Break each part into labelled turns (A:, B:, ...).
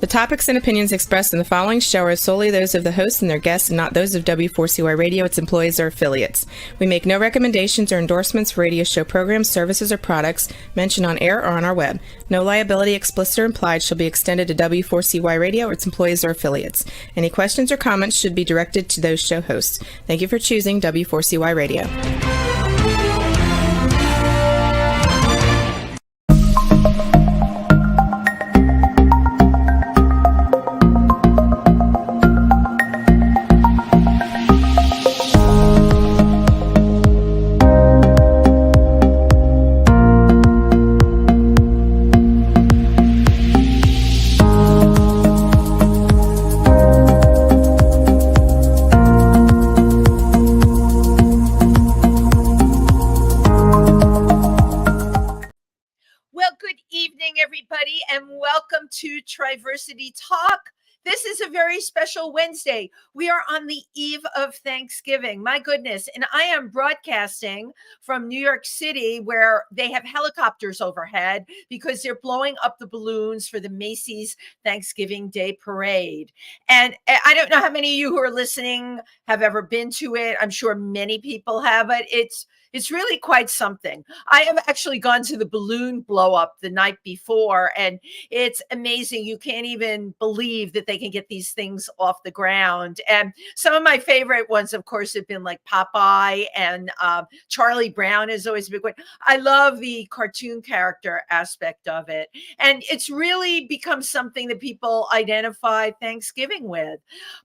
A: The topics and opinions expressed in the following show are solely those of the host and their guests and not those of W4CY Radio, its employees, or affiliates. We make no recommendations or endorsements for radio show programs, services, or products mentioned on air or on our web. No liability, explicit or implied, shall be extended to W4CY Radio or its employees or affiliates. Any questions or comments should be directed to those show hosts. Thank you for choosing W4CY Radio.
B: To Triversity Talk. This is a very special Wednesday. We are on the eve of Thanksgiving. My goodness. And I am broadcasting from New York City, where they have helicopters overhead because they're blowing up the balloons for the Macy's Thanksgiving Day Parade. And I don't know how many of you who are listening have ever been to it. I'm sure many people have, but it's really quite something. I have actually gone to the balloon blow up the night before, and it's amazing. You can't even believe that they can get these things off the ground. And some of my favorite ones, of course, have been like Popeye and Charlie Brown is always a big one. I love the cartoon character aspect of it. And it's really become something that people identify Thanksgiving with.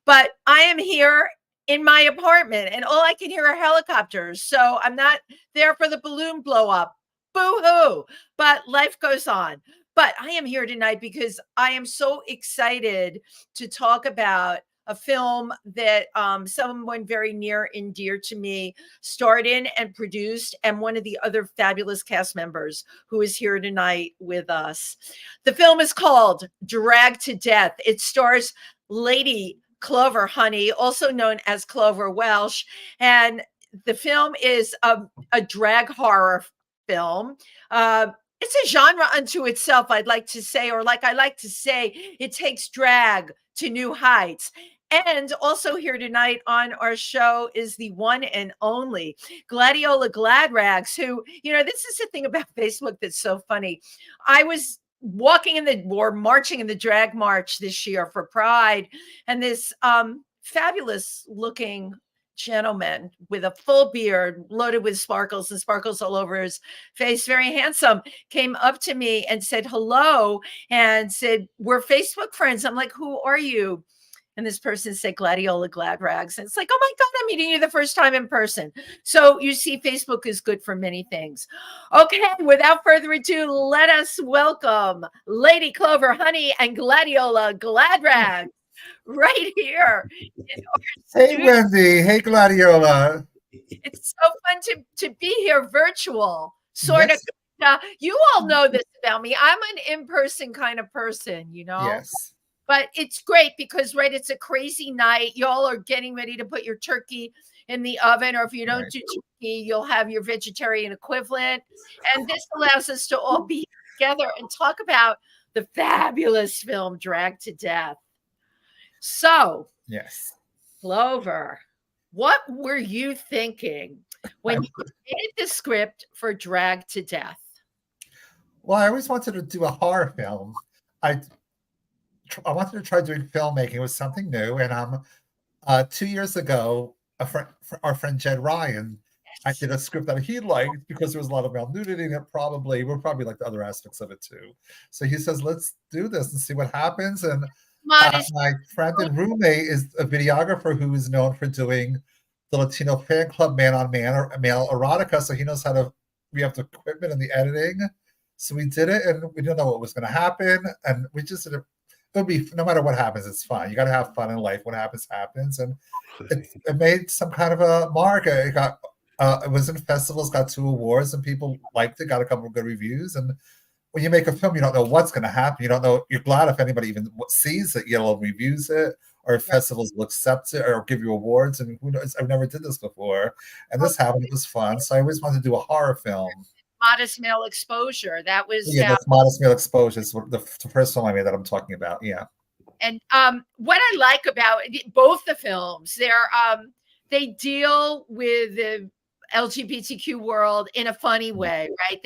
B: But I am here in my apartment and all I can hear are helicopters. So I'm not there for the balloon blow up. Boo-hoo. But life goes on. But I am here tonight because I am so excited to talk about a film that someone very near and dear to me starred in and produced, and one of the other fabulous cast members who is here tonight with us. The film is called Dragged to Death. It stars Lady Clover Honey, also known as Clover Welsh, and the film is a drag horror film. It's a genre unto itself, I'd like to say, or like I like to say, it takes drag to new heights. And also here tonight on our show is the one and only Gladiola Gladrags, who, you know, this is the thing about Facebook that's so funny. I was marching in the drag march this year for Pride, and this fabulous looking gentleman with a full beard loaded with sparkles and sparkles all over his face, very handsome, came up to me and said hello and said, "We're Facebook friends." I'm like, "Who are you?" And this person said Gladiola Gladrags. And it's like, oh my God, I'm meeting you the first time in person. So you see, Facebook is good for many things. Okay, without further ado, let us welcome Lady Clover Honey and Gladiola Gladrags right here.
C: Hey, Wendy. Hey, Gladiola.
B: It's so fun to be here virtual, sort of. You all know this about me. I'm an in-person kind of person, you know?
C: Yes.
B: But it's great because, right, it's a crazy night. Y'all are getting ready to put your turkey in the oven, or if you don't do turkey, you'll have your vegetarian equivalent. And this allows us to all be together and talk about the fabulous film Dragged to Death. So,
C: yes,
B: Clover, what were you thinking when you created the script for Dragged to Death?
C: Well, I always wanted to do a horror film. I wanted to try doing filmmaking. It was something new. And 2 years ago, our friend Jed Ryan, I did a script that he liked because there was a lot of male nudity in it. We'll probably like the other aspects of it too. So he says, let's do this and see what happens. And my friend and roommate is a videographer who is known for doing the Latino fan club man on man or male erotica. So he knows how to re-up the equipment and the editing. So we did it, and we didn't know what was going to happen. And we just did it. It'll be, no matter what happens, it's fun. You got to have fun in life. What happens, happens. And it made some kind of a mark. It was in festivals, got 2 awards, and people liked it, got a couple of good reviews. And when you make a film, you don't know what's going to happen. You don't know. You're glad if anybody even sees it, reviews it, or if festivals will accept it or give you awards. And who knows? I've never did this before. And this happened. It was fun. So I always wanted to do a horror film.
B: Modest Male Exposure. That was
C: that's Modest Male Exposure. It's the first film I made that I'm talking about. Yeah.
B: And what I like about both the films, they deal with the LGBTQ world in a funny way, right?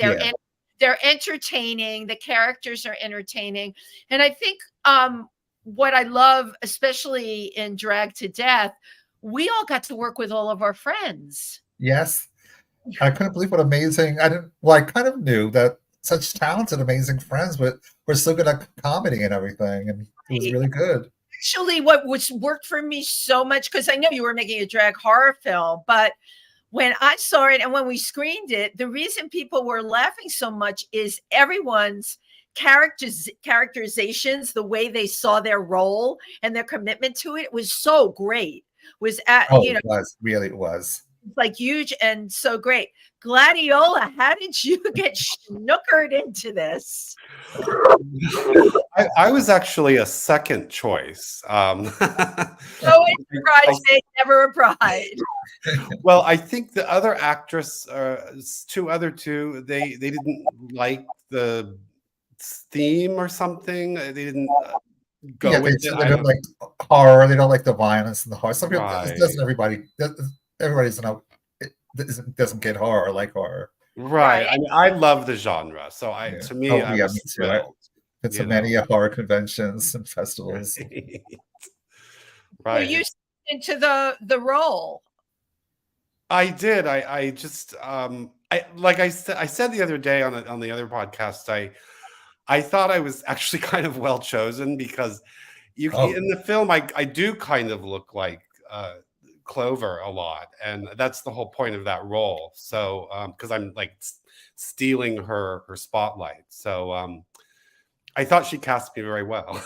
B: They're entertaining. The characters are entertaining. And I think what I love, especially in Drag to Death, we all got to work with all of our friends.
C: Yes. I couldn't believe what amazing. I kind of knew that such talented, amazing friends, but we're so good at comedy and everything. And it was really good.
B: Actually, what worked for me so much, because I know you were making a drag horror film, but when I saw it and when we screened it, the reason people were laughing so much is everyone's characterizations, the way they saw their role and their commitment to it was so great.
C: It was
B: like huge and so great. Gladiola, how did you get snookered into this?
D: I was actually a second choice.
B: No surprise, never a bride.
D: Well, I think the other actress, two, they didn't like the theme or something. They didn't go with it.
C: They don't like horror. They don't like the violence and the horror. Some people, doesn't everybody? Everybody's doesn't get horror or like horror.
D: Right. I mean, I love the genre. So to me, I was thrilled.
C: Been to many horror conventions and festivals.
D: Right.
B: Were you into the role?
D: I did. I just like I said the other day on the other podcast, I thought I was actually kind of well chosen because in the film I do kind of look like Clover a lot, and that's the whole point of that role. So because I'm like stealing her spotlight. So I thought she cast me very well.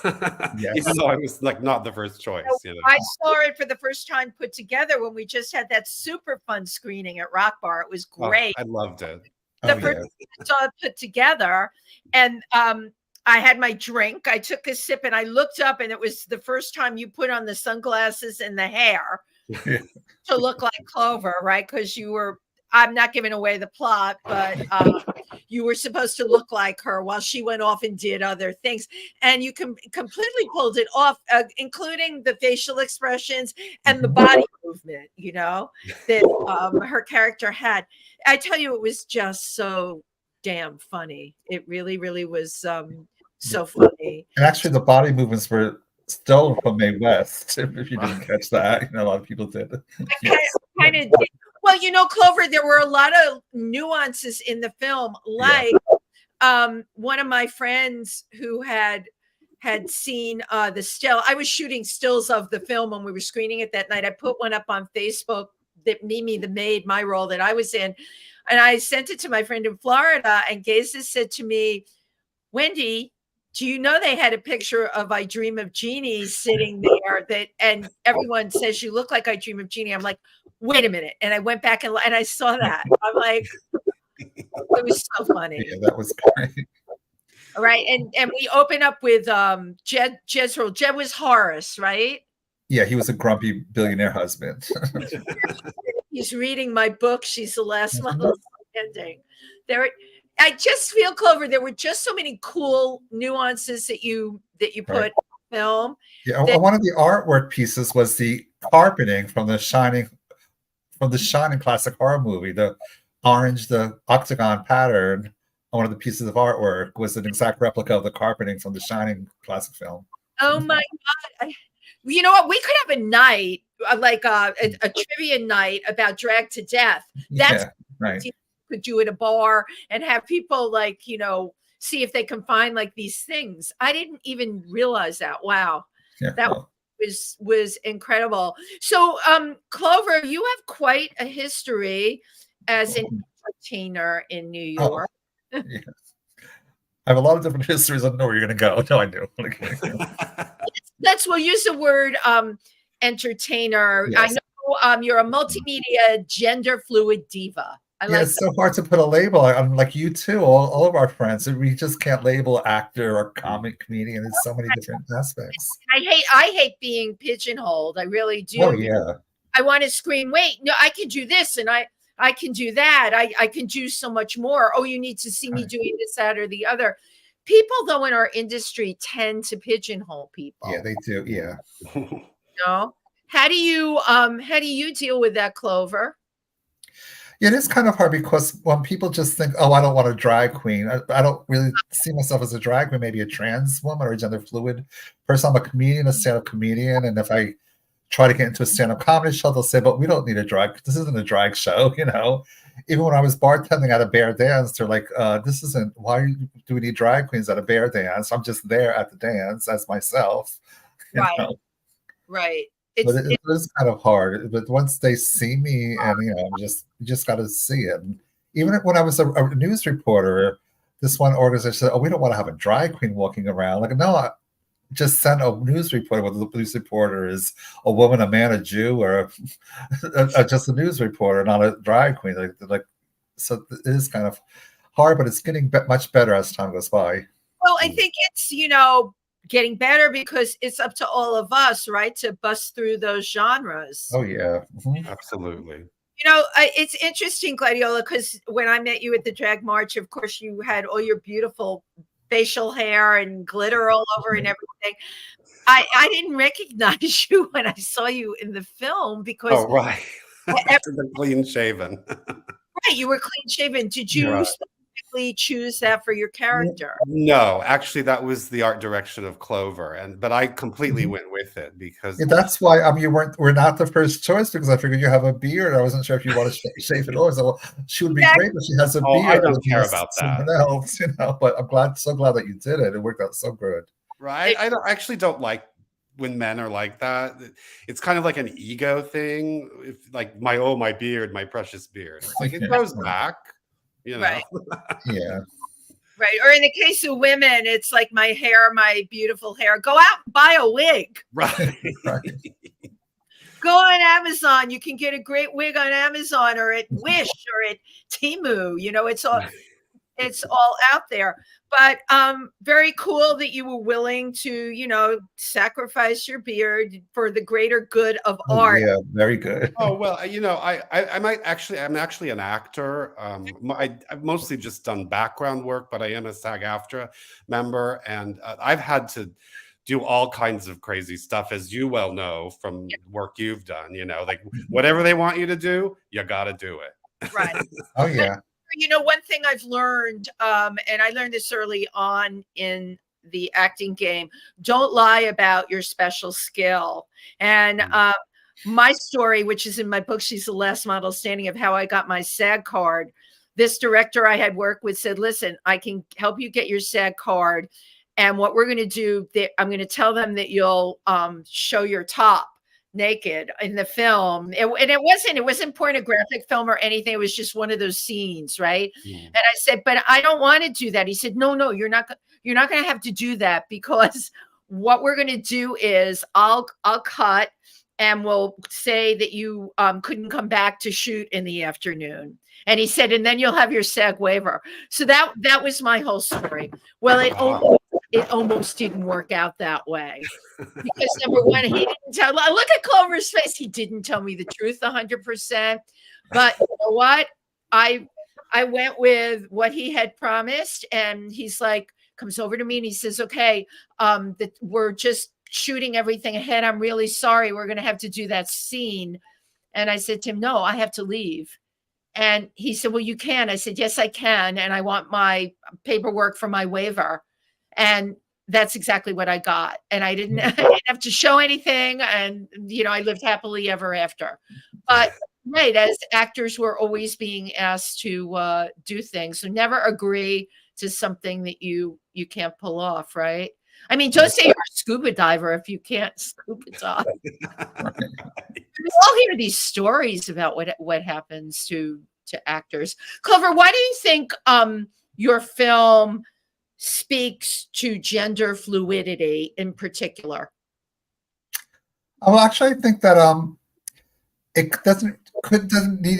D: Yes. Even though I was like not the first choice.
B: I saw it for the first time put together when we just had that super fun screening at Rock Bar. It was great.
D: I loved it.
B: The first time I saw it put together, and I had my drink. I took a sip and I looked up, and it was the first time you put on the sunglasses and the hair to look like Clover, right? Because I'm not giving away the plot, but you were supposed to look like her while she went off and did other things. And you completely pulled it off, including the facial expressions and the body movement, that her character had. I tell you, it was just so damn funny. It really, really was so funny.
C: And actually, the body movements were stolen from Mae West. If you didn't catch that, a lot of people did.
B: Kind of did. Well, Clover, there were a lot of nuances in the film. Like one of my friends who had seen the still. I was shooting stills of the film when we were screening it that night. I put one up on Facebook that Mimi the maid, my role that I was in, and I sent it to my friend in Florida. And Gazes said to me, "Wendy, do you know they had a picture of I Dream of Jeannie sitting there and everyone says you look like I Dream of Jeannie?" I'm like, wait a minute. And I went back and I saw that. I'm like, it was so funny.
C: Yeah, that was great.
B: All right. And we open up with Jezreel. Jed was Horace, right?
C: Yeah, he was a grumpy billionaire husband.
B: He's reading my book. She's the last one ending. I just feel, Clover, there were just so many cool nuances that you put in the film.
C: Yeah, one of the artwork pieces was the carpeting from the Shining classic horror movie. The octagon pattern on one of the pieces of artwork was an exact replica of the carpeting from the Shining classic film.
B: Oh my God. You know what? We could have a night, like a trivia night about Drag to Death. That's
C: right.
B: Could do at a bar and have people see if they can find like these things. I didn't even realize that. Wow. Yeah, that was incredible. So Clover, you have quite a history as an entertainer in New York.
C: Yes. I have a lot of different histories. I don't know where you're going to go. No, I do.
B: We'll use the word entertainer. Yes. I know you're a multimedia gender fluid diva.
C: It's so hard to put a label. I'm like you too. All of our friends, we just can't label actor or comedian. There's so many different aspects.
B: I hate being pigeonholed. I really do.
C: Oh yeah.
B: I want to scream, wait, no, I can do this and I can do that. I can do so much more. Oh, you need to see me doing this, that, or the other. people though in our industry tend to pigeonhole people.
C: Yeah, they do. Yeah.
B: You know? How do you deal with that, Clover?
C: It is kind of hard because when people just think, oh, I don't want a drag queen, I don't really see myself as a drag queen, maybe a trans woman or a gender fluid person. I'm a comedian, a stand-up comedian. And if I try to get into a stand-up comedy show, they'll say, but we don't need a drag. This isn't a drag show, you know? Even when I was bartending at a bear dance, they're like, this isn't, why do we need drag queens at a bear dance? I'm just there at the dance as myself.
B: Right.
C: Know?
B: Right.
C: But it is kind of hard. But once they see me, and you just got to see it. And even when I was a news reporter, this one organization said, "Oh, we don't want to have a drag queen walking around." Like, no, I just send a news reporter. Whether the news reporter is a woman, a man, a Jew, or just a news reporter, not a drag queen. Like, so it is kind of hard, but it's getting much better as time goes by.
B: Well, I think it's getting better because it's up to all of us, right, to bust through those genres.
C: Oh yeah,
D: absolutely.
B: It's interesting, Gladiola, because when I met you at the drag march, of course, you had all your beautiful facial hair and glitter all over and everything. I didn't recognize you when I saw you in the film because
D: right, clean shaven.
B: Right, you were clean shaven. Did you specifically choose that for your character?
D: No, actually, that was the art direction of Clover, but I completely went with it because
C: that's why we're not the first choice, because I figured you have a beard. I wasn't sure if you want to shave it off. So, well, she would be great, but she has a beard.
D: I don't care about that.
C: Else, but I'm so glad that you did it. It worked out so good.
D: Right. I don't like when men are like that. It's kind of like an ego thing. If like my beard, my precious beard. It's like it goes back,
B: Right.
C: Yeah.
B: Right. Or in the case of women, it's like my hair, my beautiful hair. Go out and buy a wig.
D: Right.
B: Go on Amazon. You can get a great wig on Amazon or at Wish or at Temu. It's all out there. But very cool that you were willing to, sacrifice your beard for the greater good of art.
C: Yeah, very good.
D: Oh, well, I'm actually an actor. I've mostly just done background work, but I am a SAG-AFTRA member, and I've had to do all kinds of crazy stuff, as you well know from work you've done. Like whatever they want you to do, you got to do it.
B: Right.
C: Oh yeah.
B: One thing I've learned, and I learned this early on in the acting game, don't lie about your special skill. And my story, which is in my book, She's the Last Model Standing, of how I got my SAG card. This director I had worked with said, listen, I can help you get your SAG card. And what we're going to do, I'm going to tell them that you'll show your top naked in the film. It wasn't pornographic film or anything. It was just one of those scenes, right? And I said, but I don't want to do that. He said, no, you're not going to have to do that, because what we're going to do is I'll cut and we'll say that you couldn't come back to shoot in the afternoon. And he said, and then you'll have your SAG waiver. So that was my whole story. Well, it almost didn't work out that way, because number one, he didn't tell. Look at Clover's face. He didn't tell me the truth 100%. But you know what? I went with what he had promised, and he's like, comes over to me and he says, okay, that we're just shooting everything ahead. I'm really sorry. We're going to have to do that scene. And I said to him, no, I have to leave. And he said, well, you can. I said, yes, I can. And I want my paperwork for my waiver. And that's exactly what I got. And I didn't have to show anything. And, I lived happily ever after. But right, as actors, we're always being asked to do things. So never agree to something that you can't pull off, right? I mean, don't say you're a scuba diver if you can't scuba dive. We all hear these stories about what happens to actors. Clover, why do you think your film speaks to gender fluidity in particular?
C: Well, actually, I think that it doesn't need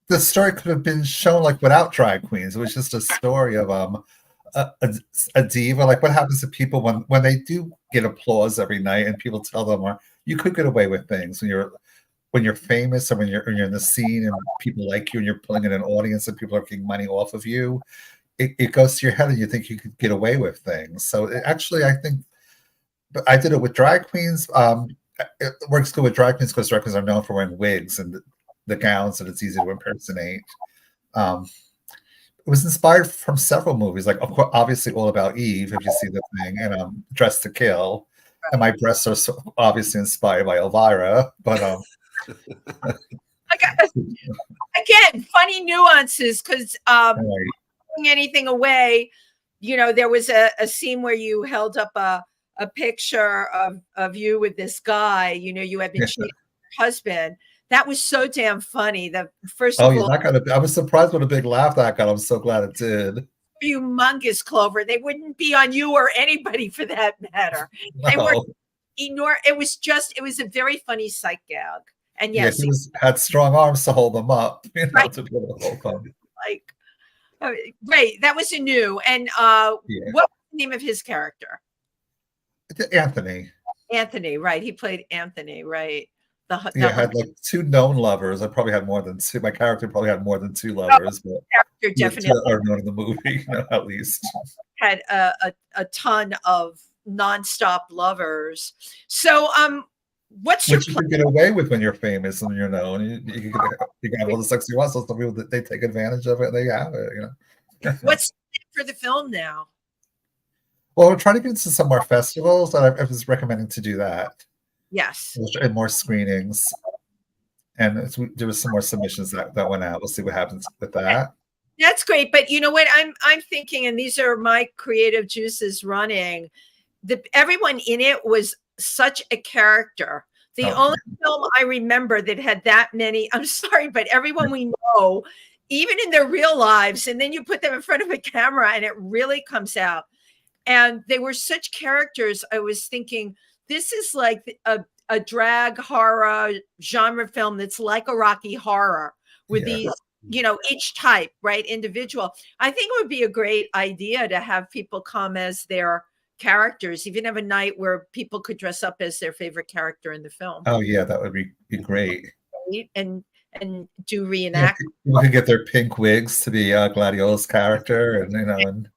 C: the story could have been shown like without drag queens. It was just a story of a diva. Like what happens to people when they do get applause every night, and people tell them, you could get away with things when you're famous, or when you're in the scene and people like you, and you're pulling in an audience and people are getting money off of you. it goes to your head and you think you could get away with things. So actually, I think, but I did it with drag queens. It works good with drag queens because drag queens are known for wearing wigs and the gowns, and it's easy to impersonate. It was inspired from several movies, like of course, obviously All About Eve, if you see the thing, and Dressed to Kill. And my breasts are so obviously inspired by Elvira, but
B: again, funny nuances because
C: right.
B: giving anything away, there was a scene where you held up a picture of you with this guy. You had been cheating with your husband. That was so damn funny. First of all,
C: I was surprised what a big laugh that got. I'm so glad it did.
B: Humongous, Clover. They wouldn't be on you or anybody for that matter.
C: No.
B: They were enormous. It was a very funny sight gag. And yes,
C: he had strong arms to hold them up.
B: Right.
C: To be able to hold them.
B: Like, right. That was a new. And what was the name of his character?
C: Anthony.
B: Anthony, right. He played Anthony, right.
C: Had like two known lovers. I probably had more than two. My character probably had more than two lovers, but
B: character definitely
C: are known in the movie, at least.
B: Had a ton of nonstop lovers. So, what's
C: which you can get away with when you're famous and you're known. You can have all the sex you want. So some people they take advantage of it. And they have it.
B: What's for the film now?
C: Well, we're trying to get into some more festivals. I was recommending to do that.
B: Yes.
C: And more screenings. And there was some more submissions that went out. We'll see what happens with that.
B: That's great. But you know what? I'm thinking, and these are my creative juices running. Everyone in it was such a character. The only film I remember that had that many, I'm sorry, but everyone we know, even in their real lives, and then you put them in front of a camera and it really comes out. And they were such characters. I was thinking, this is like a drag horror genre film that's like a Rocky Horror with these, each type, right? Individual. I think it would be a great idea to have people come as their characters, even have a night where people could dress up as their favorite character in the film.
C: Oh yeah, that would be great.
B: And do reenact.
C: People can get their pink wigs to be Gladiola's character, and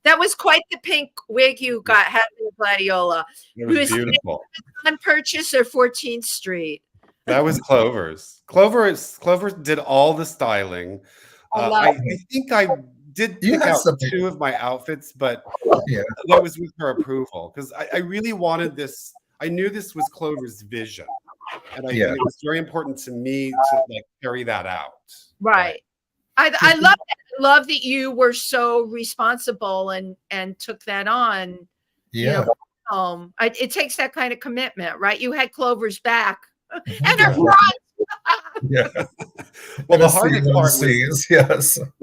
B: that was quite the pink wig you got had in Gladiola.
D: It was beautiful.
B: On Purchase or 14th Street.
D: That was Clover's. Clover did all the styling. I think I did pick out two of my outfits, but that was with her approval because I really wanted this. I knew this was Clover's vision, and it was very important to me to carry that out.
B: Right. I love that. I love that you were so responsible and took that on.
C: Yeah.
B: It takes that kind of commitment, right? You had Clover's back and her front.
C: Yeah.
D: Well, the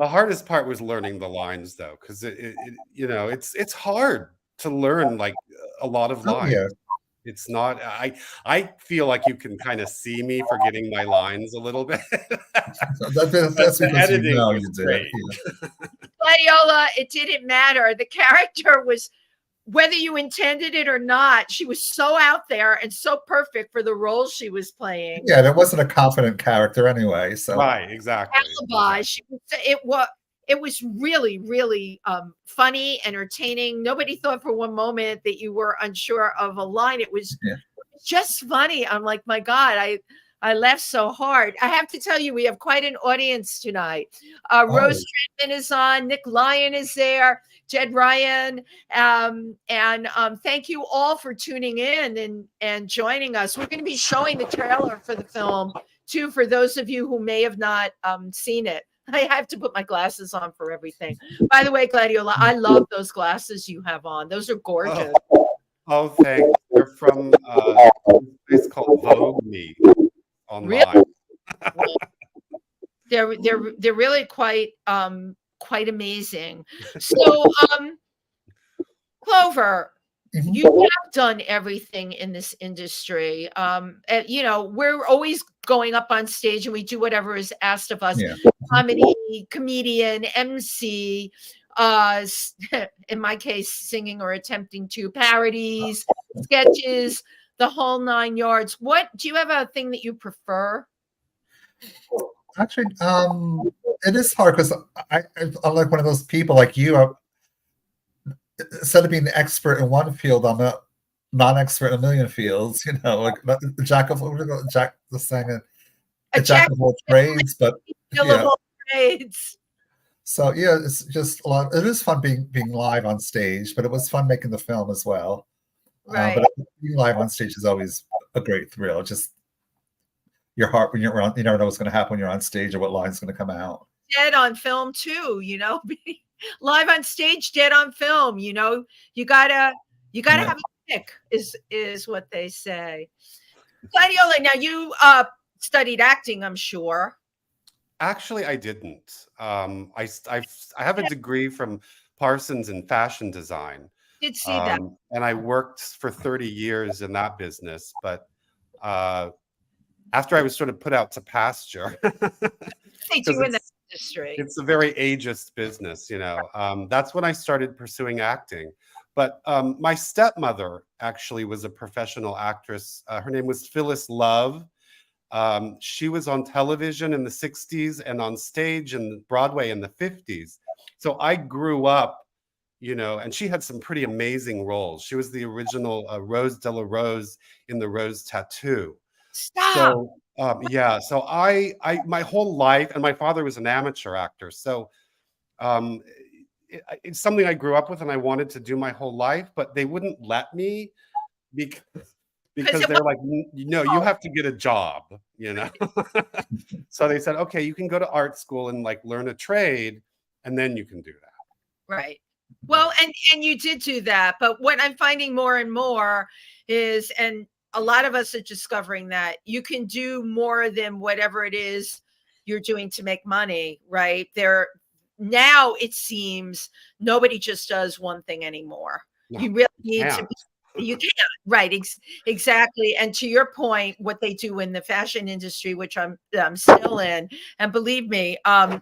D: hardest part was learning the lines, though, because it's hard to learn a lot of lines.
C: Yeah.
D: It's not. I feel like you can kind of see me forgetting my lines a little bit.
C: That's because
D: editing
C: you did.
D: Great.
B: Gladiola, it didn't matter. The character was, whether you intended it or not, she was so out there and so perfect for the role she was playing.
C: Yeah, that wasn't a confident character anyway. So
D: right, exactly.
B: Alibi. It was really, really funny, entertaining. Nobody thought for one moment that you were unsure of a line. It was just funny. I'm like, my God, I laughed so hard. I have to tell you, we have quite an audience tonight. Rose Trentman is on. Nick Lyon is there. Jed Ryan. And thank you all for tuning in and joining us. We're going to be showing the trailer for the film, too, for those of you who may have not seen it. I have to put my glasses on for everything. By the way, Gladiola, I love those glasses you have on. Those are gorgeous.
D: Oh thanks. They're from a place called Vogue Me online.
B: Really? they're really quite amazing. So, Clover, you have done everything in this industry. We're always going up on stage and we do whatever is asked of us. Yeah. Comedy, comedian, MC, in my case, singing or attempting to, parodies, sketches, the whole 9 yards. What do you have a thing that you prefer?
C: Actually, it is hard because I'm like one of those people like you. Instead of being an expert in one field, I'm a non-expert in a million fields. You know, like the jack of the saying, a jack of all trades, but yeah.
B: Trades.
C: So yeah, it's just a lot. It is fun being live on stage, but it was fun making the film as well.
B: Right.
C: But being live on stage is always a great thrill. Just your heart when you're on, you never know what's going to happen when you're on stage or what line's going to come out.
B: Dead on film too, you know, live on stage, dead on film. You know, you gotta have a pick, is what they say. Gladiola, now you studied acting, I'm sure.
D: Actually, I didn't. I have a degree from Parsons in fashion design.
B: Did see that.
D: And I worked for 30 years in that business, but after I was sort of put out to pasture,
B: they do in that industry.
D: It's a very ageist business, you know. That's when I started pursuing acting. But my stepmother actually was a professional actress. Her name was Phyllis Love. She was on television in the 60s and on stage in Broadway in the 50s. So I grew up, you know, and she had some pretty amazing roles. She was the original Rose de la Rose in The Rose Tattoo.
B: Stop.
D: So yeah, so I my whole life, and my father was an amateur actor, so it's something I grew up with and I wanted to do my whole life, but they wouldn't let me because they're like, no, you have to get a job, you know. So they said, okay, you can go to art school and like learn a trade, and then you can do that.
B: Right. Well, and you did do that, but what I'm finding more and more is, and a lot of us are discovering that you can do more than whatever it is you're doing to make money, right? Now it seems nobody just does one thing anymore. No, you really need to be. You can't, right? Exactly. And to your point, what they do in the fashion industry, which I'm still in, and believe me, there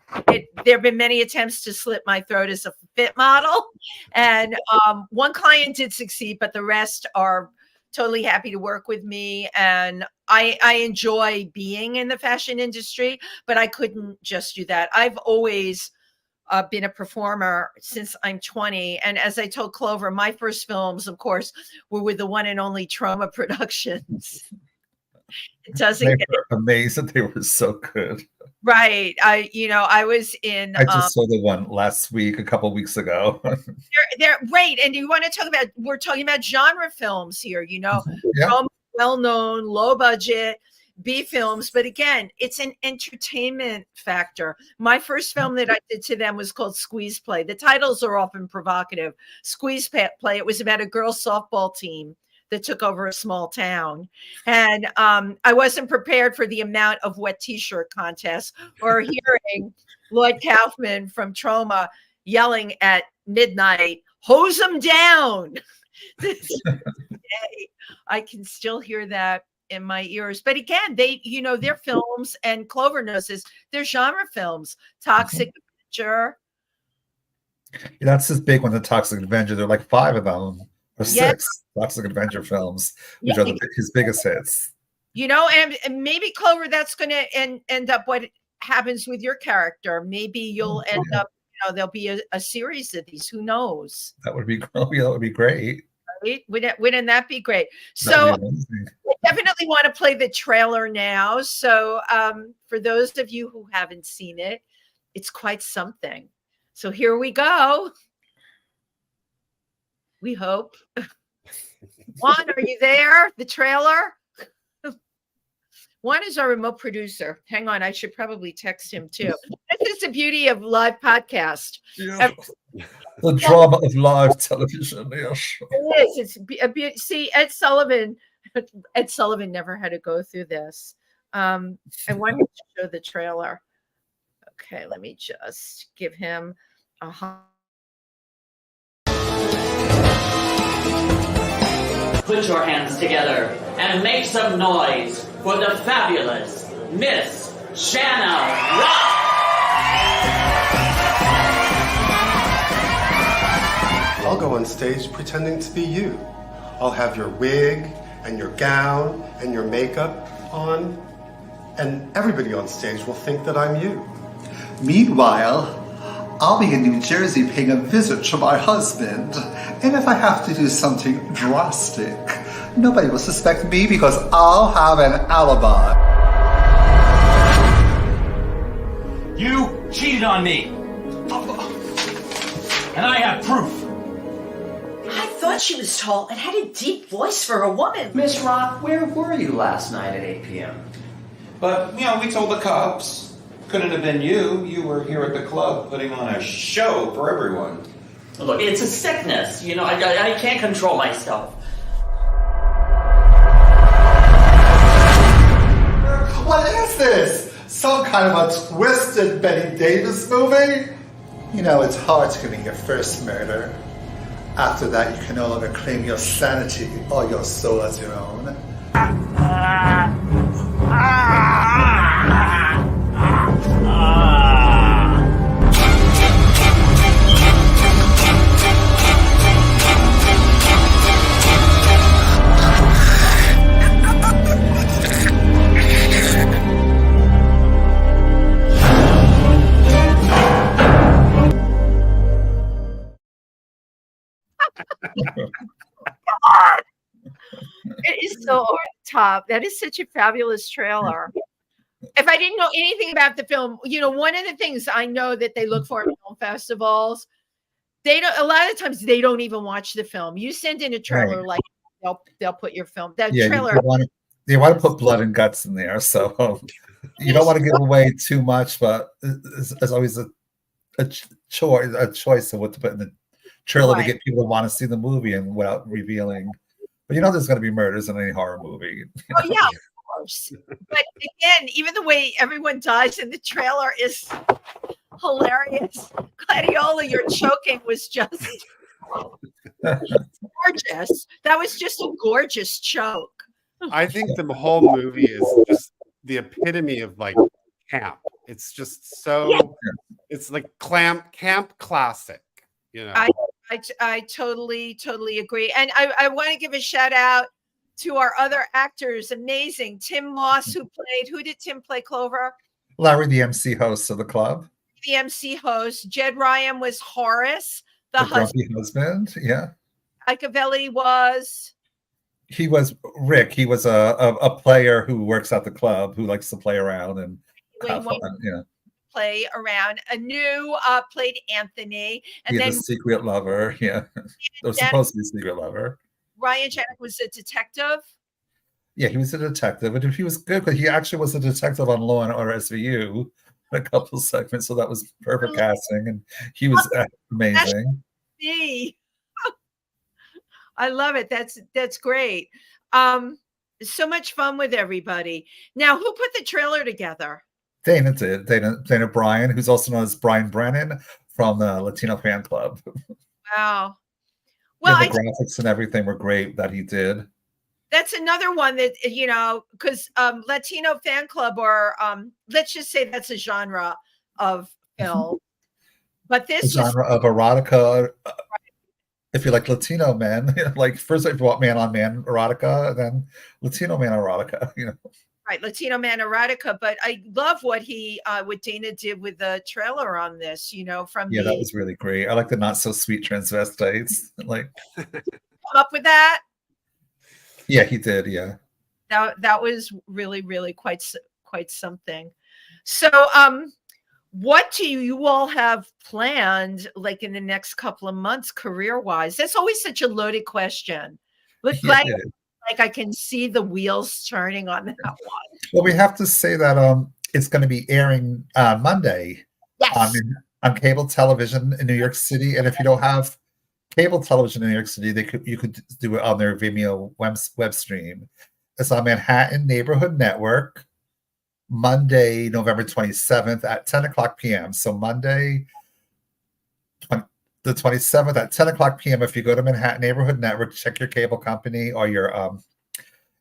B: have been many attempts to slit my throat as a fit model, and one client did succeed, but the rest are totally happy to work with me, and I enjoy being in the fashion industry, but I couldn't just do that. I've always been a performer since I'm 20. And as I told Clover, my first films, of course, were with the one and only Trauma Productions. It doesn't
C: they were amazing. They were so good.
B: Right. I was in.
C: I just saw the one last week, a couple weeks ago.
B: they're great. And you want to talk about, we're talking about genre films here, you know,
C: yeah.
B: Well-known, low budget B films, but again, it's an entertainment factor. My first film that I did to them was called Squeeze Play. The titles are often provocative. Squeeze Play. It was about a girls' softball team that took over a small town, and I wasn't prepared for the amount of wet T-shirt contests or hearing Lloyd Kaufman from Trauma yelling at midnight, "Hose them down!" I can still hear that in my ears. But again, they're films, and Clover knows this, they're genre films. Toxic Avenger.
C: That's this big one, the Toxic Avenger. There are like 5 of them, or 6 Toxic Avenger films, which are his biggest hits.
B: You know, and maybe, Clover, that's going to end up what happens with your character. Maybe you'll end up, there'll be a series of these. Who knows?
C: That would be great.
B: Right? Wouldn't that be great? So I definitely want to play the trailer now. So for those of you who haven't seen it, it's quite something. So here we go. We hope. Juan, are you there? The trailer? Juan is our remote producer. Hang on, I should probably text him too. This is the beauty of live podcast.
C: Yeah. The drama of live television. Yes.
B: It is. It's see, Ed Sullivan never had to go through this. I wanted to show the trailer. Okay, let me just give him a
E: Put your hands together and make some noise for the fabulous Miss Shanna Rock.
F: I'll go on stage pretending to be you. I'll have your wig and your gown and your makeup on, and everybody on stage will think that I'm you.
C: Meanwhile, I'll be in New Jersey paying a visit to my husband. And if I have to do something drastic, nobody will suspect me because I'll have an alibi.
G: You cheated on me. And I have proof.
H: I thought she was tall and had a deep voice for a woman.
I: Miss Rock, where were you last night at 8 p.m.?
G: But, we told the cops. Couldn't have been you. You were here at the club putting on a show for everyone.
E: Look, it's a sickness. I can't control myself.
C: What is this? Some kind of a twisted Betty Davis movie? It's hard to commit your first murder. After that, you can no longer claim your sanity or your soul as your own.
B: God. It is so over the top. That is such a fabulous trailer. If I didn't know anything about the film, one of the things I know that they look for in film festivals, a lot of times they don't even watch the film. You send in a trailer, like they'll put your film. That trailer.
C: They want to put blood and guts in there, so you don't want to give away too much, but there's always a choice of what to put in the trailer to get people to want to see the movie and without revealing. But there's going to be murders in any horror movie.
B: Oh yeah, of course. But again, even the way everyone dies in the trailer is hilarious. Gladiola, your choking was just gorgeous. That was just a gorgeous choke.
D: I think the whole movie is just the epitome of like camp. It's just so it's like camp classic,
B: I totally agree. And I want to give a shout out to our other actors. Amazing. Tim Moss, who did Tim play Clover?
C: Larry, the MC host of the club.
B: The MC host. Jed Ryan was Horace, the
C: husband. Yeah.
B: Icavelli was.
C: He was Rick. He was a player who works at the club, who likes to play around and have fun.
B: Play around. Anu played Anthony, and
C: he's a secret lover. Yeah, or supposed to be a secret lover.
B: Ryan Janik was a detective.
C: Yeah, he was a detective, and he was good because he actually was a detective on Law and Order SVU in a couple of segments, so that was perfect casting, and he was amazing.
B: I love it. That's great. So much fun with everybody. Now, who put the trailer together?
C: Dana did. Dana Bryan, who's also known as Brian Brennan from the Latino Fan Club.
B: Wow. Well,
C: the graphics and everything were great that he did.
B: That's another one that, because Latino Fan Club, or let's just say that's a genre of film. But this
C: genre of erotica. If you like Latino men, like first if you want man on man erotica, then Latino man erotica,
B: Right, Latino man erotica, but I love what Dana did with the trailer on this. That
C: was really great. I like the not so sweet transvestites. Like,
B: come up with that.
C: Yeah, he did. Yeah,
B: that was really, really quite something. So, what do you all have planned, like in the next couple of months, career-wise? That's always such a loaded question. Look, like I can see the wheels turning on that one.
C: Well, we have to say that it's going to be airing Monday on cable television in New York City. And if you don't have cable television in New York City, you could do it on their Vimeo web stream. It's on Manhattan Neighborhood Network, Monday, November 27th at 10 o'clock p.m. So Monday, the 27th at 10 o'clock p.m. If you go to Manhattan Neighborhood Network, check your cable company or your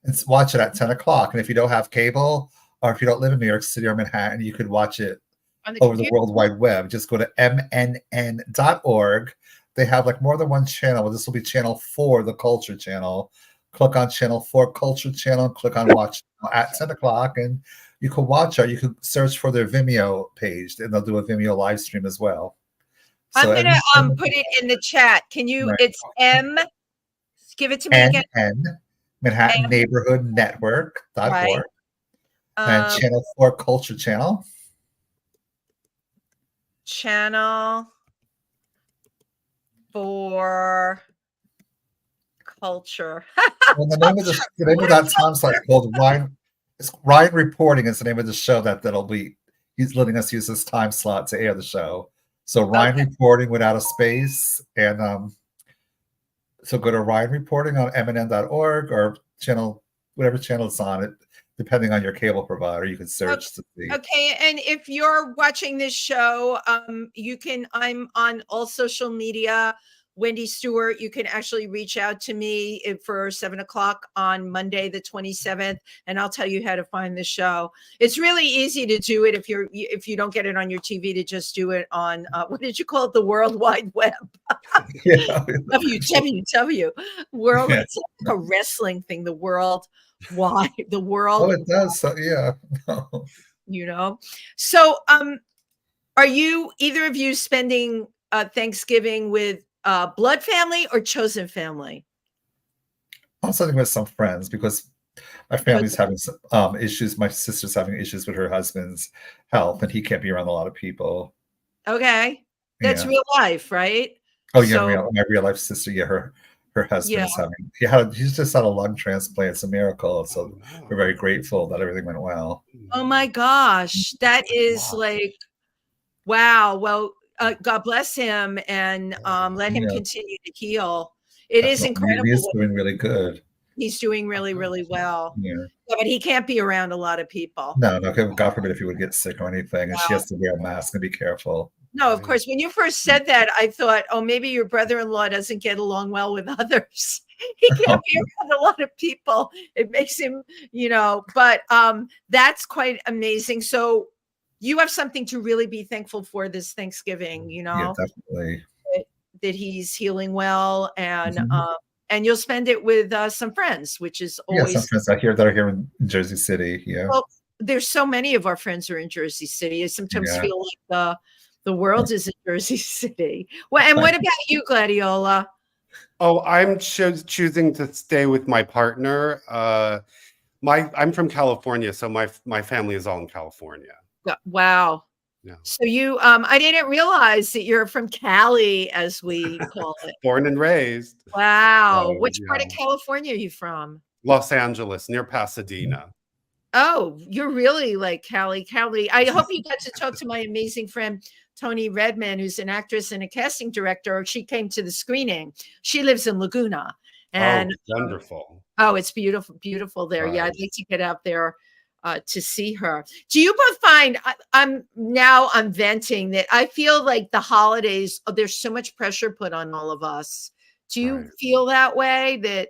C: and watch it at 10 o'clock. And if you don't have cable, or if you don't live in New York City or Manhattan, you could watch it over the World Wide Web. Just go to mnn.org. They have like more than one channel. This will be channel 4, the Culture Channel. Click on channel 4, Culture Channel, click on watch at 10 o'clock, and you can watch it. You can search for their Vimeo page, and they'll do a Vimeo live stream as well.
B: I'm
C: So
B: gonna put it in the chat. Can you?
C: Right.
B: It's M. Give it to me again.
C: Manhattan Neighborhood Network.org.
B: Right.
C: And Channel 4 Culture Channel.
B: Channel 4 Culture.
C: Well, the name of that time slot is called Ryan. It's Ryan Reporting is the name of the show he's letting us use this time slot to air the show. So Ryan Reporting without a space, and so go to Ryan Reporting on MNN.org or whatever channel it's on it, depending on your cable provider. You can search to see.
B: Okay, and if you're watching this show, I'm on all social media. Wendy Stewart, you can actually reach out to me for 7:00 on Monday, the 27th, and I'll tell you how to find the show. It's really easy to do it if you don't get it on your TV, to just do it on what did you call it? The World Wide Web.
C: Yeah.
B: WWW. World. Yeah. It's like a wrestling thing. The world. Why the world?
C: Oh, it does. So, yeah.
B: You know. So, are you either of you spending Thanksgiving with blood family or chosen family?
C: I'm spending with some friends because my family's having some issues. My sister's having issues with her husband's health, and he can't be around a lot of people.
B: Okay, that's real life, right?
C: Oh yeah, my real life sister. Yeah, her husband is he's just had a lung transplant. It's a miracle. So we're very grateful that everything went well.
B: Oh my gosh, that is like, wow. Well, God bless him, and let him continue to heal. It is incredible.
C: He's doing really good.
B: He's doing really, really well.
C: Yeah.
B: But he can't be around a lot of people.
C: No, God forbid if he would get sick or anything, and she has to wear a mask and be careful.
B: No, of course. When you first said that, I thought, oh, maybe your brother-in-law doesn't get along well with others. He can't be around a lot of people. It makes him, but that's quite amazing. So you have something to really be thankful for this Thanksgiving,
C: Yeah, definitely.
B: That he's healing well, and you'll spend it with some friends, which is always
C: some friends that are here in Jersey City. Yeah.
B: Well, there's so many of our friends are in Jersey City. I sometimes feel like the world is in Jersey City. Well, and what about you, Gladiola?
D: Oh, I'm choosing to stay with my partner. I'm from California, so my family is all in California.
B: Wow.
D: Yeah.
B: So you, I didn't realize that you're from Cali, as we call it.
D: Born and raised.
B: Wow. Which part of California are you from?
D: Los Angeles, near Pasadena.
B: Oh, you're really like Cali. I hope you got to talk to my amazing friend, Tony Redman, who's an actress and a casting director. She came to the screening. She lives in Laguna. And
D: wonderful.
B: It's beautiful, beautiful there. Right. Yeah, I'd like to get out there to see her. Do you both find, I'm venting, that I feel like the holidays, there's so much pressure put on all of us. Do you feel that way, that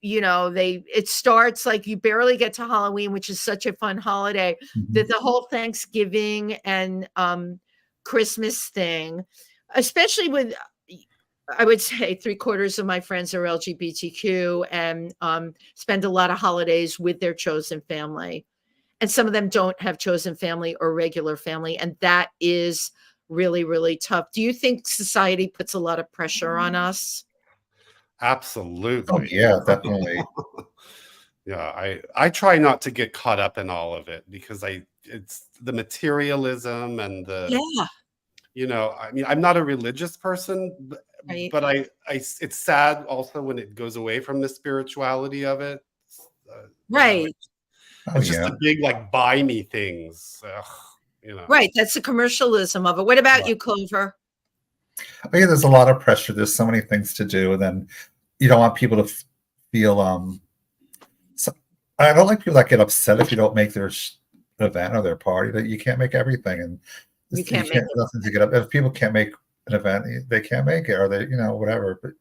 B: it starts like you barely get to Halloween, which is such a fun holiday, that the whole Thanksgiving and Christmas thing, especially with, I would say 3/4 of my friends are LGBTQ and spend a lot of holidays with their chosen family. And some of them don't have chosen family or regular family. And that is really, really tough. Do you think society puts a lot of pressure on us?
D: Absolutely.
C: Oh, yeah, definitely.
D: Yeah, I try not to get caught up in all of it because it's the materialism and I mean, I'm not a religious person, but it's sad also when it goes away from the spirituality of it.
B: Right.
D: It's just a big buy me things.
B: Right. That's the commercialism of it. What about you, Clover?
C: Yeah, there's a lot of pressure. There's so many things to do, and then you don't want people to feel. I don't like people that get upset if you don't make their event or their party. That you can't make everything, and
B: you can't
C: make nothing to get up. If people can't make an event, they can't make it, or they, whatever. But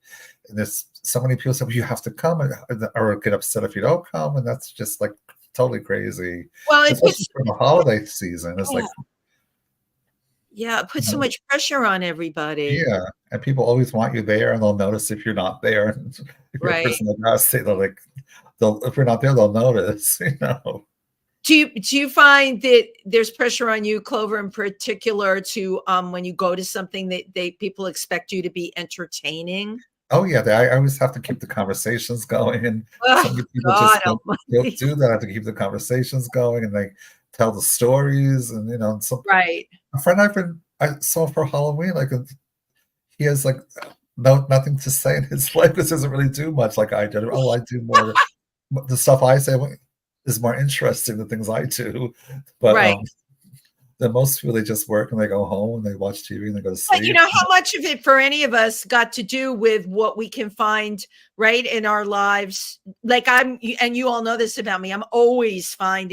C: there's so many people say, well, you have to come, or get upset if you don't come, and that's just totally crazy.
B: Well,
C: especially for the holiday season, it's
B: it puts so much pressure on everybody.
C: Yeah, and people always want you there, and they'll notice if you're not there. And if you're a person that does say if you're not there, they'll notice.
B: Do you find that there's pressure on you, Clover, in particular, to when you go to something that people expect you to be entertaining?
C: Oh yeah, I always have to keep the conversations going, and
B: Oh,
C: some people
B: God
C: just don't do that. I have to keep the conversations going, and they tell the stories, and some
B: right.
C: a friend I saw for Halloween, like he has like nothing to say in his life. This doesn't really do much like I did. Oh, I do more. The stuff I say is more interesting than things I do, but
B: Right.
C: then most people, they just work and they go home and they watch TV and they go to
B: But
C: sleep.
B: how much of it for any of us got to do with what we can find right in our lives? Like and you all know this about me. I'm always I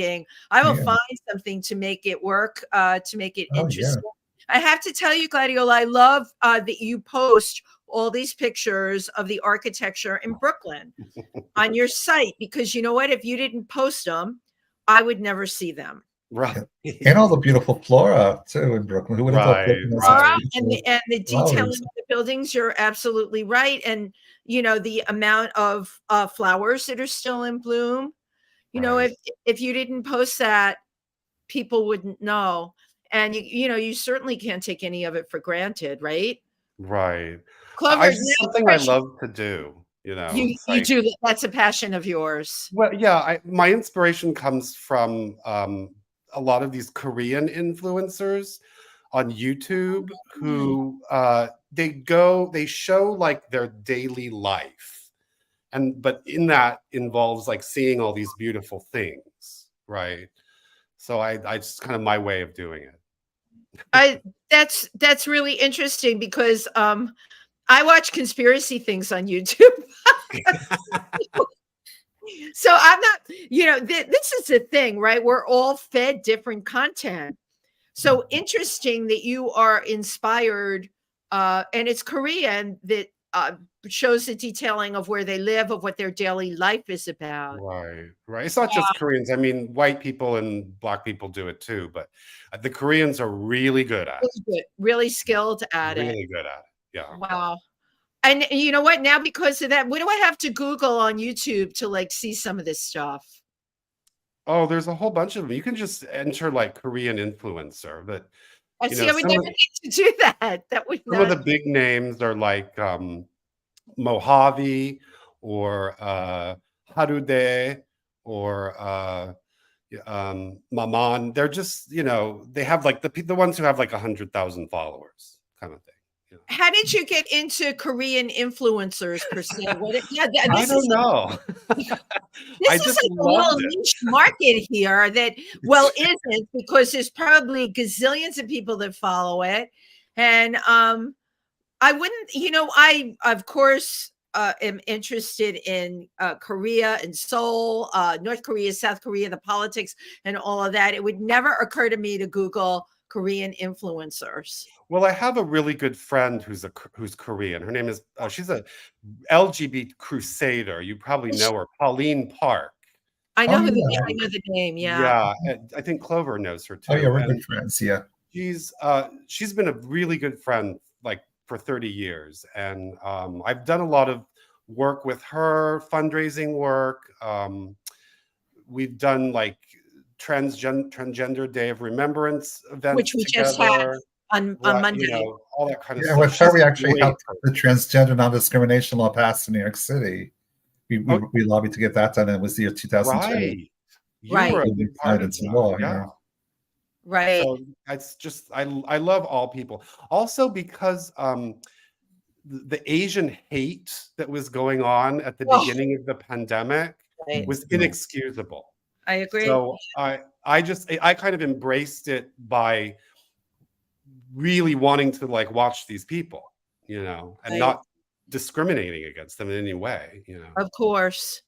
B: will find something to make it work, to make it interesting. I have to tell you, Gladiola, I love that you post all these pictures of the architecture in Brooklyn on your site, because you know what? If you didn't post them, I would never see them.
D: Right.
C: And all the beautiful flora too in Brooklyn. Who would have thought Brooklyn has
B: and the detailing of the buildings, you're absolutely right. And the amount of flowers that are still in bloom. If you didn't post that, people wouldn't know. And you certainly can't take any of it for granted, right?
D: Right.
B: Clover,
D: It's something I love to do.
B: You do. That's a passion of yours.
D: Well, yeah. My inspiration comes from a lot of these Korean influencers on YouTube who they show like their daily life, but in that involves like seeing all these beautiful things, right? So I just kind of my way of doing it.
B: That's really interesting, because I watch conspiracy things on YouTube. So I'm not, this is the thing, right? We're all fed different content. So interesting that you are inspired, and it's Korean that shows the detailing of where they live, of what their daily life is about.
D: Right. It's not just Koreans. I mean, white people and Black people do it too, but the Koreans are really good at it.
B: Really skilled at it.
D: Really good at it. Yeah.
B: Wow. And you know what? Now, because of that, what do I have to Google on YouTube to like see some of this stuff?
D: Oh, there's a whole bunch of them. You can just enter like Korean influencer, but
B: I see. I would never need to do that.
D: Some of the big names are like Mojave or Harude or Maman. They're just they have like the ones who have like 100,000 followers, kind of thing.
B: How did you get into Korean influencers per se?
D: I don't know.
B: This is like a little niche market here that, isn't, because there's probably gazillions of people that follow it. And I wouldn't, I, of course, am interested in Korea and Seoul, North Korea, South Korea, the politics and all of that. It would never occur to me to Google Korean influencers.
D: Well, I have a really good friend who's Korean. Her name is she's a LGBT crusader. You probably know her, Pauline Park.
B: I know I know the name. Yeah.
D: Yeah, I think Clover knows her too.
C: Oh yeah, we're good friends. Yeah.
D: She's been a really good friend like for 30 years, and I've done a lot of work with her, fundraising work. We've done like transgender Day of Remembrance events,
B: which we
D: together.
B: Just had on Monday.
D: All that kind of
C: stuff.
D: Yeah,
C: with her, we actually helped the transgender non-discrimination law passed in New York City. We lobbied to get that done, and it was the year 2002.
D: Right. You were a big part of that.
C: Law,
D: yeah.
B: Right.
D: So it's just I love all people. Also because the Asian hate that was going on at the beginning of the pandemic was inexcusable.
B: I agree.
D: So I kind of embraced it by really wanting to like watch these people, and not discriminating against them in any way,
B: Of course.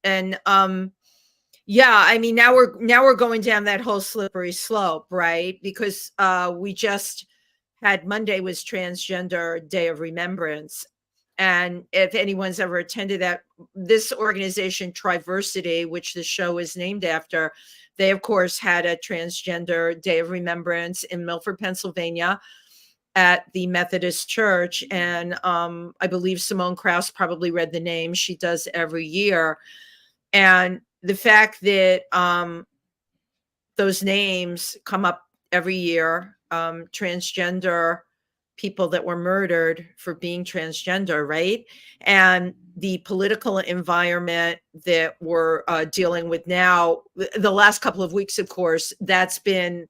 B: And I mean, now we're going down that whole slippery slope, right? Because we just had Monday was Transgender Day of Remembrance. And if anyone's ever attended that, this organization, Triversity, which the show is named after, they, of course, had a Transgender Day of Remembrance in Milford, Pennsylvania at the Methodist Church. And I believe Simone Krauss probably read the name. She does every year. And the fact that those names come up every year, transgender people that were murdered for being transgender, right? And the political environment that we're dealing with now, the last couple of weeks, of course, that's been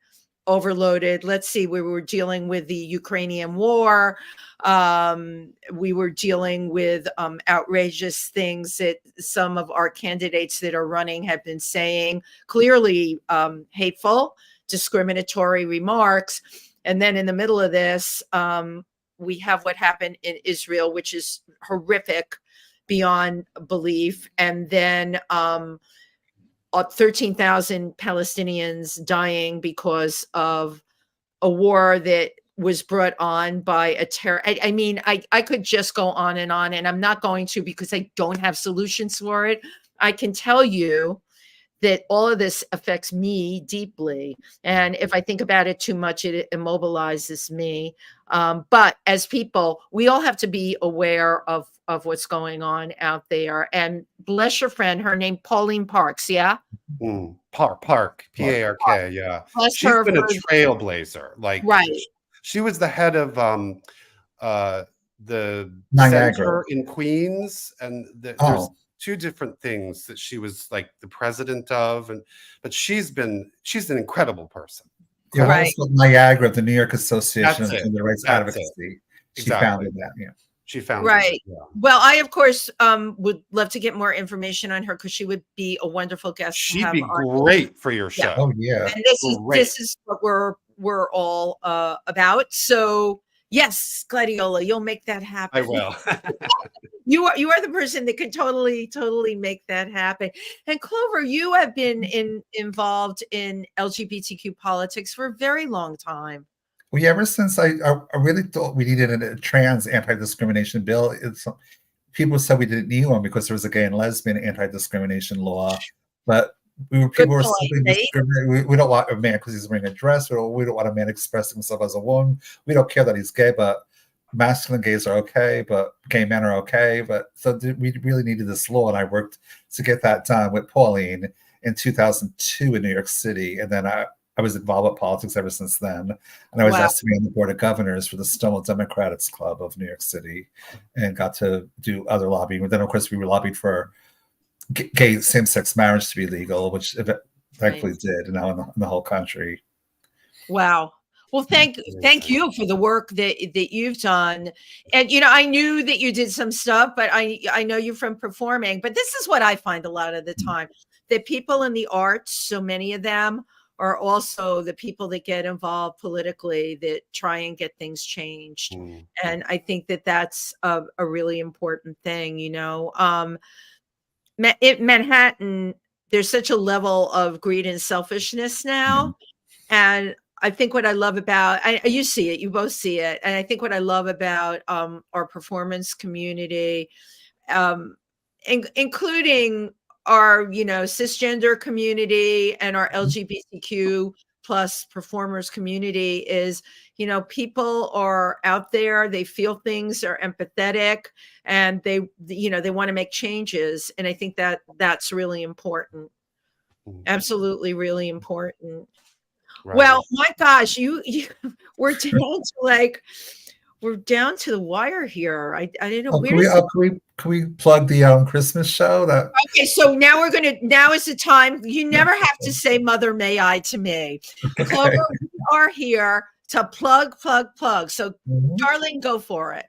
B: overloaded. Let's see, we were dealing with the Ukrainian war. We were dealing with outrageous things that some of our candidates that are running have been saying, clearly hateful, discriminatory remarks. And then in the middle of this, we have what happened in Israel, which is horrific beyond belief. And then 13,000 Palestinians dying because of a war that was brought on by a terror. I mean, I could just go on, and I'm not going to because I don't have solutions for it. I can tell you that all of this affects me deeply. And if I think about it too much, it immobilizes me. But as people, we all have to be aware of what's going on out there. And bless your friend, her name, Pauline Parks, yeah?
D: Park, P-A-R-K, yeah.
B: Bless
D: She's
B: her
D: been a
B: for-
D: trailblazer. Like,
B: right.
D: She was the head of the
C: Niagara
D: center in Queens, and there's two different things that she was like the president of, but she's an incredible person.
C: Yeah,
B: Right.
C: Niagara, the New York Association of
D: That's it.
C: Human Rights
D: That's
C: Advocacy. She
D: Exactly.
C: founded that. Yeah.
D: She founded
B: Right.
D: it, yeah.
B: Well, I, of course, would love to get more information on her because she would be a wonderful guest. to
D: She'd
B: have
D: be
B: on.
D: great for your show.
B: Yeah.
C: Oh yeah.
B: And
D: Great.
B: this is what we're all about. So yes, Gladiola, you'll make that happen.
D: I will.
B: You are the person that could totally make that happen. And Clover, you have been involved in LGBTQ politics for a very long time.
C: Well, yeah, ever since I really thought we needed a trans anti-discrimination bill. People said we didn't need one because there was a gay and lesbian anti-discrimination law, but people were simply discriminating. We don't want a man because he's wearing a dress. We don't want a man expressing himself as a woman. We don't care that he's gay, but masculine gays are okay, but gay men are okay. But so we really needed this law, and I worked to get that done with Pauline in 2002 in New York City, and then I was involved with politics ever since then. And I was asked to be on the board of governors for the Stonewall Democrats Club of New York City, and got to do other lobbying. But then, of course, we were lobbied for gay same-sex marriage to be legal, which it thankfully did, and now in the whole country.
B: Wow. Well, thank you for the work that you've done. And, I knew that you did some stuff, but I know you from performing. But this is what I find a lot of the time, that people in the arts, so many of them, are also the people that get involved politically that try and get things changed. And I think that that's a really important thing, in Manhattan, there's such a level of greed and selfishness now. And I think what I love about, you see it, you both see it. And I think what I love about our performance community, including our, cisgender community and our LGBTQ plus performers community is, people are out there, they feel things, are empathetic, and they want to make changes. And I think that that's really important. Absolutely really important. Right. Well, my gosh, we're down to the wire here. I didn't know.
C: Can we plug the Christmas show?
B: Okay, so now is the time. You never have to say "Mother, may I" to me. Okay. Clover, we are here to plug. So, darling, go for it.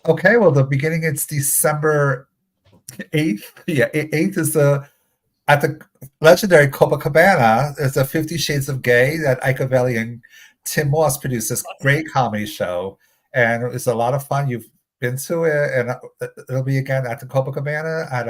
C: Okay. Well, the beginning, it's December 8th. Yeah, 8th is at the legendary Copacabana. It's a 50 Shades of Gay that Icaveli and Tim Moss produced this great comedy show. And it's a lot of fun. You've been to it, and it'll be again at the Copacabana at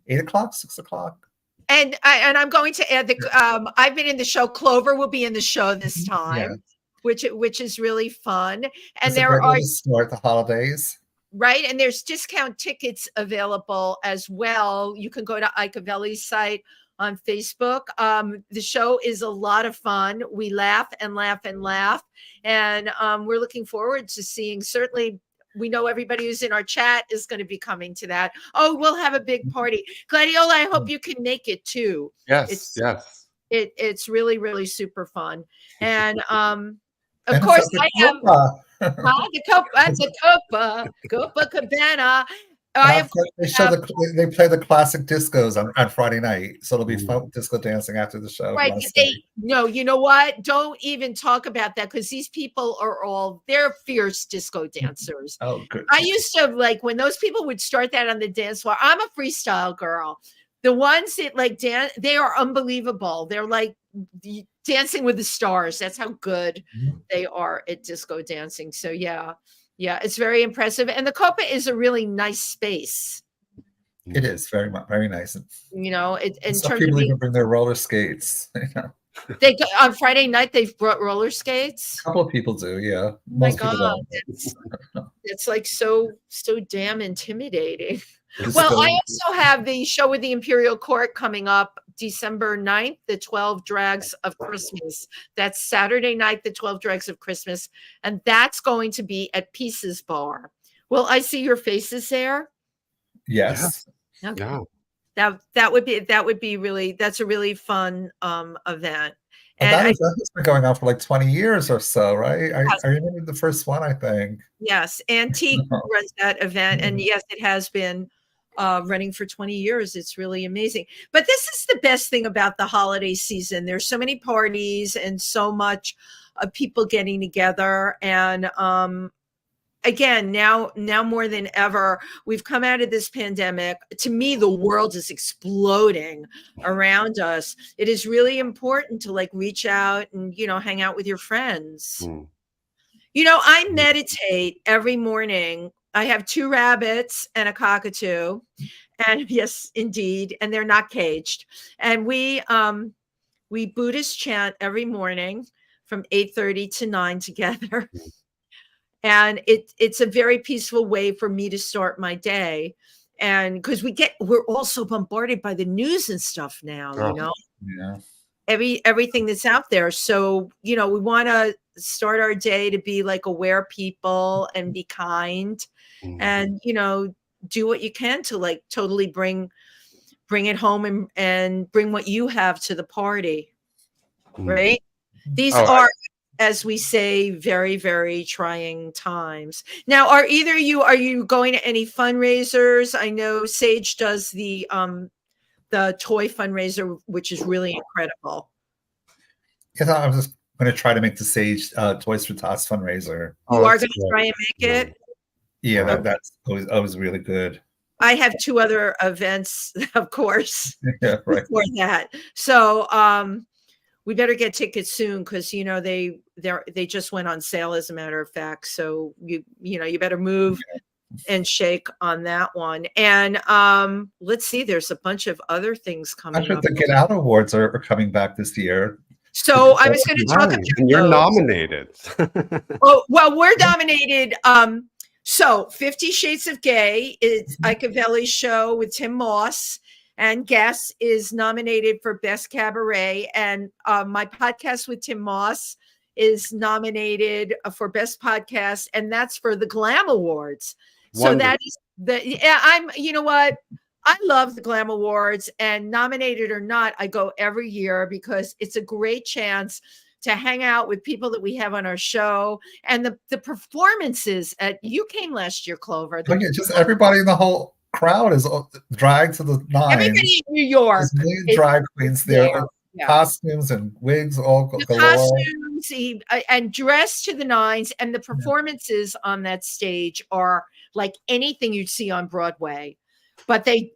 C: 8 o'clock, 6 o'clock.
B: And I'm going to add I've been in the show. Clover will be in the show this time, which is really fun. And there are
C: start the holidays.
B: Right. And there's discount tickets available as well. You can go to Icaveli's site on Facebook. The show is a lot of fun. We laugh and laugh and laugh. And we're looking forward to seeing certainly we know everybody who's in our chat is going to be coming to that. Oh, we'll have a big party. Gladiola, I hope you can make it too.
D: Yes, yes.
B: It's really, really super fun. And of
C: And
B: course,
C: it's at
B: I
C: the
B: have
C: Copa.
B: the Copacabana. I
C: And
B: of
C: of course,
B: course
C: they play the classic discos on Friday night, so it'll be fun disco dancing after the show.
B: right. No, you know what? Don't even talk about that because these people they're fierce disco dancers.
C: Oh, good.
B: I used to like when those people would start that on the dance floor. I'm a freestyle girl. The ones that like dance, they are unbelievable. They're like Dancing with the Stars. That's how good they are at disco dancing. So yeah, it's very impressive. And the Copa is a really nice space.
C: It is very nice.
B: You know, in
C: Some
B: terms
C: people
B: of
C: even bring their roller skates.
B: they go, on Friday night they've brought roller skates.
C: A couple of people do, yeah.
B: Oh my
C: Most people
B: God,
C: don't.
B: it's like so damn intimidating. Well, I also have the show with the Imperial Court coming up December 9th, the 12 Drags of Christmas. That's Saturday night, the 12 Drags of Christmas. And that's going to be at Pieces Bar. Will I see your faces there?
C: Yes.
B: Okay.
D: Yeah.
B: That would be really, that's a really fun event.
C: And
B: And
C: that has been going on for like 20 years or so, right?
B: Yes.
C: I remember the first one, I think.
B: Yes, Antique runs that event, and yes, it has been running for 20 years. It's really amazing. But this is the best thing about the holiday season. There's so many parties and so much of people getting together. And again, now more than ever, we've come out of this pandemic. To me, the world is exploding around us. It is really important to like reach out and, you know, hang out with your friends. You know, I meditate every morning. I have 2 rabbits and a cockatoo. And yes, indeed. And they're not caged. And we Buddhist chant every morning from 8:30 to 9 together. And it's a very peaceful way for me to start my day. And because we're also bombarded by the news and stuff now, you know, everything that's out there. So, you know, we want to start our day to be like aware people and be kind and, you know, do what you can to like totally bring it home and bring what you have to the party. Right. These are, as we say, very, very trying times. Now, are you going to any fundraisers? I know Sage does the toy fundraiser, which is really incredible.
C: I thought I was just going to try to make the Sage Toys for Tots fundraiser.
B: You are going to try and make it?
C: Yeah, that's always really good.
B: I have 2 other events, of course,
C: right.
B: before that. So we better get tickets soon because, you know, they just went on sale, as a matter of fact. So you better move and shake on that one. And let's see, there's a bunch of other things coming up.
C: The Get Out Awards are coming back this year.
B: So I was going to talk about
D: and you're nominated.
B: Oh, well, we're nominated. So 50 Shades of Gay is Icavelli's show with Tim Moss, and Guess is nominated for Best Cabaret. And my podcast with Tim Moss is nominated for Best Podcast, and that's for the Glam Awards. So that is you know what? I love the Glam Awards, and nominated or not, I go every year because it's a great chance to hang out with people that we have on our show, and the performances you came last year, Clover.
C: Just everybody in the whole crowd is dragged to the nines.
B: Everybody in New York.
C: There's million drag queens there. Yeah. Costumes and wigs all galore.
B: Costumes and dressed to the nines, and the performances on that stage are like anything you'd see on Broadway. But they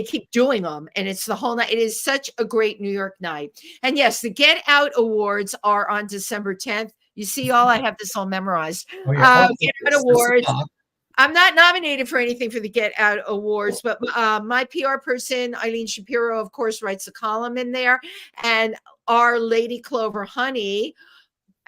B: keep doing them, and it's the whole night. It is such a great New York night. And yes, the Get Out Awards are on December 10th. You see, I have this all memorized. Get Out Awards. I'm not nominated for anything for the Get Out Awards, but my PR person, Eileen Shapiro, of course, writes a column in there. And our Lady Clover Honey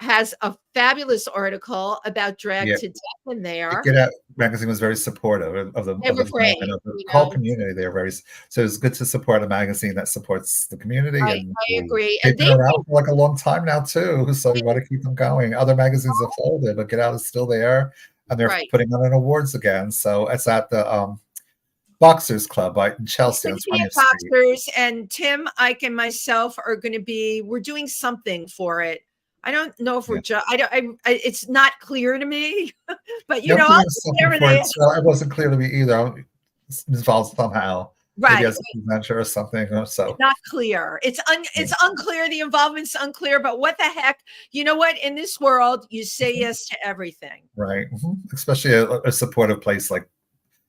B: has a fabulous article about drag to death in there.
C: Get Out magazine was very supportive of the whole community. They're so it's good to support a magazine that supports the community.
B: I agree.
C: They've been around for like a long time now too, so we want to keep them going. Other magazines have folded, but Get Out is still there. and they're
B: Right.
C: putting on an awards again. So it's at the Boxers Club in Chelsea on 20th Street.
B: Boxers, and Tim, Ike, and myself are going to be. We're doing something for it. I don't know if we're just. It's not clear to me, but you know, I'll
C: it wasn't clear to me either. It's involved somehow.
B: Right.
C: Maybe as a presenter or something. So
B: not clear. It's unclear. The involvement's unclear. But what the heck? You know what? In this world, you say yes to everything.
C: Right. Especially a supportive place like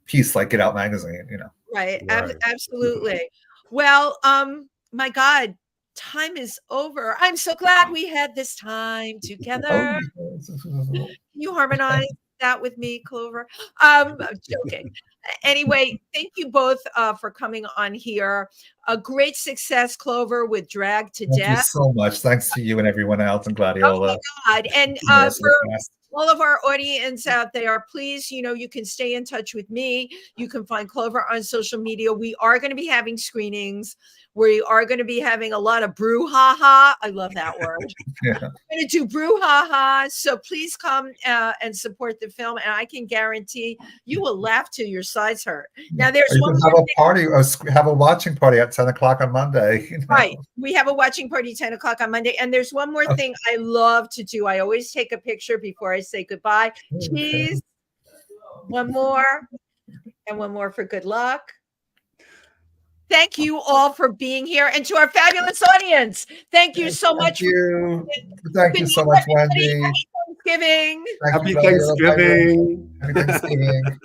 C: Peace, like Get Out Magazine. You know.
B: Right. Absolutely. Well, my God, time is over. I'm so glad we had this time together. You harmonize that with me, Clover. I'm joking. Anyway, thank you both for coming on here. A great success, Clover, with Drag to Death.
C: Thank you so much. Thanks to you and everyone else and Gladiola.
B: Oh my God. And for all of our audience out there, please, you can stay in touch with me. You can find Clover on social media. We are going to be having screenings. We are going to be having a lot of brouhaha. I love that word. We're going to do brouhaha. So please come and support the film. And I can guarantee you will laugh till your sides hurt. Now, there's one
C: have a party, have a watching party at 10 o'clock on Monday.
B: Right. We have a watching party 10 o'clock on Monday. And there's one more thing I love to do. I always take a picture before I say goodbye. Cheese. One more. And one more for good luck. Thank you all for being here, and to our fabulous audience, thank you so much.
C: Thank you so much, Wendy.
B: Happy Thanksgiving.
C: Happy Thanksgiving. Happy Thanksgiving.